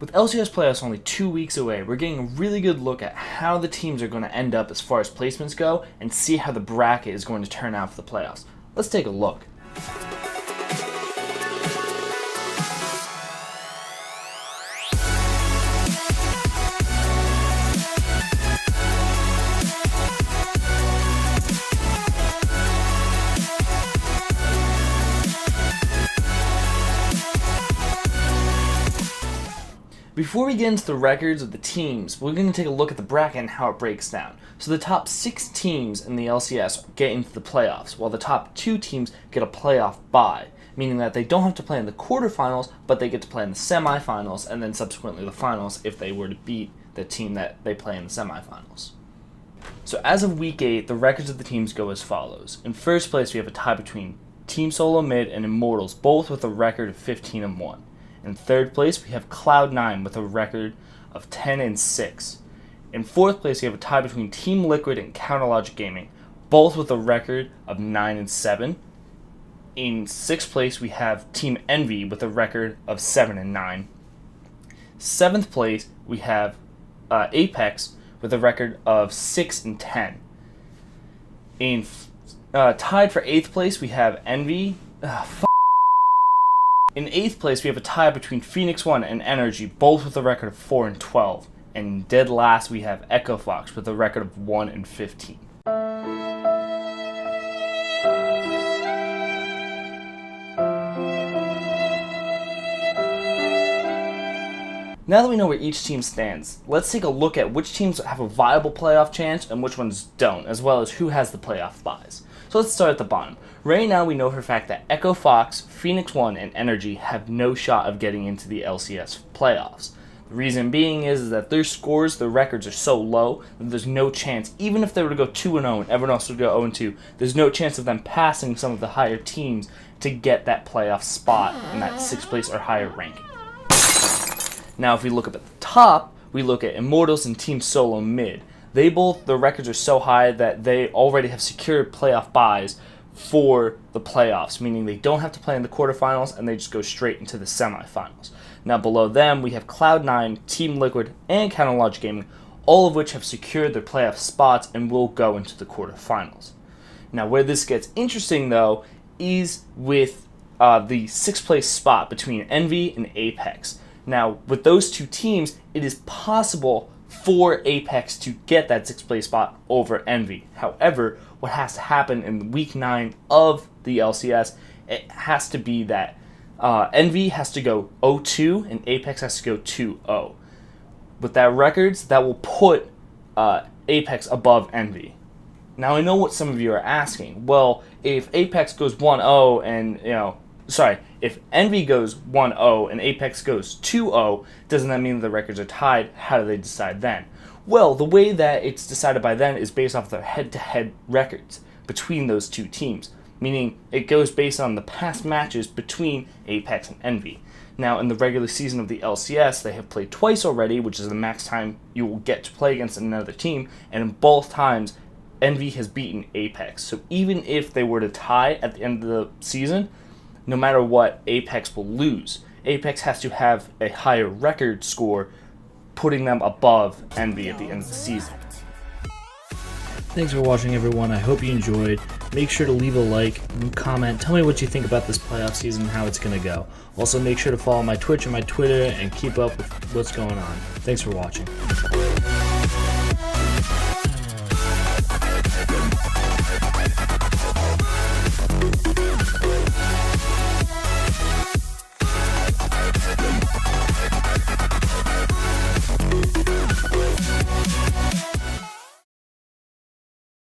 With LCS playoffs only 2 weeks away, we're getting a really good look at how the teams are going to end up as far as placements go and see how the bracket is going to turn out for the playoffs. Let's take a look. Before we get into the records of the teams, we're going to take a look at the bracket and how it breaks down. So the top 6 teams in the LCS get into the playoffs, while the top 2 teams get a playoff bye, meaning that they don't have to play in the quarterfinals, but they get to play in the semifinals and then subsequently the finals if they were to beat the team that they play in the semifinals. So as of week 8, the records of the teams go as follows. In first place, we have a tie between Team Solo Mid and Immortals, both with a record of 15-1. In third place, we have Cloud9 with a record of 10-6. In fourth place, we have a tie between Team Liquid and Counterlogic Gaming, both with a record of 9-7. In sixth place, we have Team Envy with a record of 7-9. Seventh place, we have Apex with a record of 6-10. In tied for eighth place, we have Envy. In 8th place, we have a tie between Phoenix 1 and Energy, both with a record of 4-12. And dead last, we have Echo Fox with a record of 1-15. Now that we know where each team stands, let's take a look at which teams have a viable playoff chance and which ones don't, as well as who has the playoff buys. So let's start at the bottom. Right now we know for a fact that Echo Fox, Phoenix 1, and Energy have no shot of getting into the LCS playoffs. The reason being is that their scores, their records are so low that there's no chance, even if they were to go 2-0 and everyone else would go 0-2, there's no chance of them passing some of the higher teams to get that playoff spot in that 6th place or higher ranking. Now if we look up at the top, we look at Immortals and Team Solo Mid. Their records are so high that they already have secured playoff buys for the playoffs, meaning they don't have to play in the quarterfinals and they just go straight into the semifinals. Now below them, we have Cloud9, Team Liquid, and Counterlogic Gaming, all of which have secured their playoff spots and will go into the quarterfinals. Now where this gets interesting though is with the 6th place spot between Envy and Apex. Now with those two teams, it is possible for Apex to get that 6th place spot over Envy. However, what has to happen in week 9 of the LCS, it has to be that Envy has to go 0-2 and Apex has to go 2-0. With that records, that will put Apex above Envy. Now I know what some of you are asking. Well, if Apex goes 1-0 and if Envy goes 1-0 and Apex goes 2-0, doesn't that mean that the records are tied? How do they decide then? Well, the way that it's decided by then is based off their head-to-head records between those two teams, meaning it goes based on the past matches between Apex and Envy. Now, in the regular season of the LCS, they have played twice already, which is the max time you will get to play against another team, and in both times, Envy has beaten Apex. So even if they were to tie at the end of the season, no matter what, Apex will lose. Apex has to have a higher record score, putting them above Envy at the end of the season. Thanks for watching, everyone. I hope you enjoyed. Make sure to leave a like and comment. Tell me what you think about this playoff season and how it's going to go. Also, make sure to follow my Twitch and my Twitter and keep up with what's going on. Thanks for watching.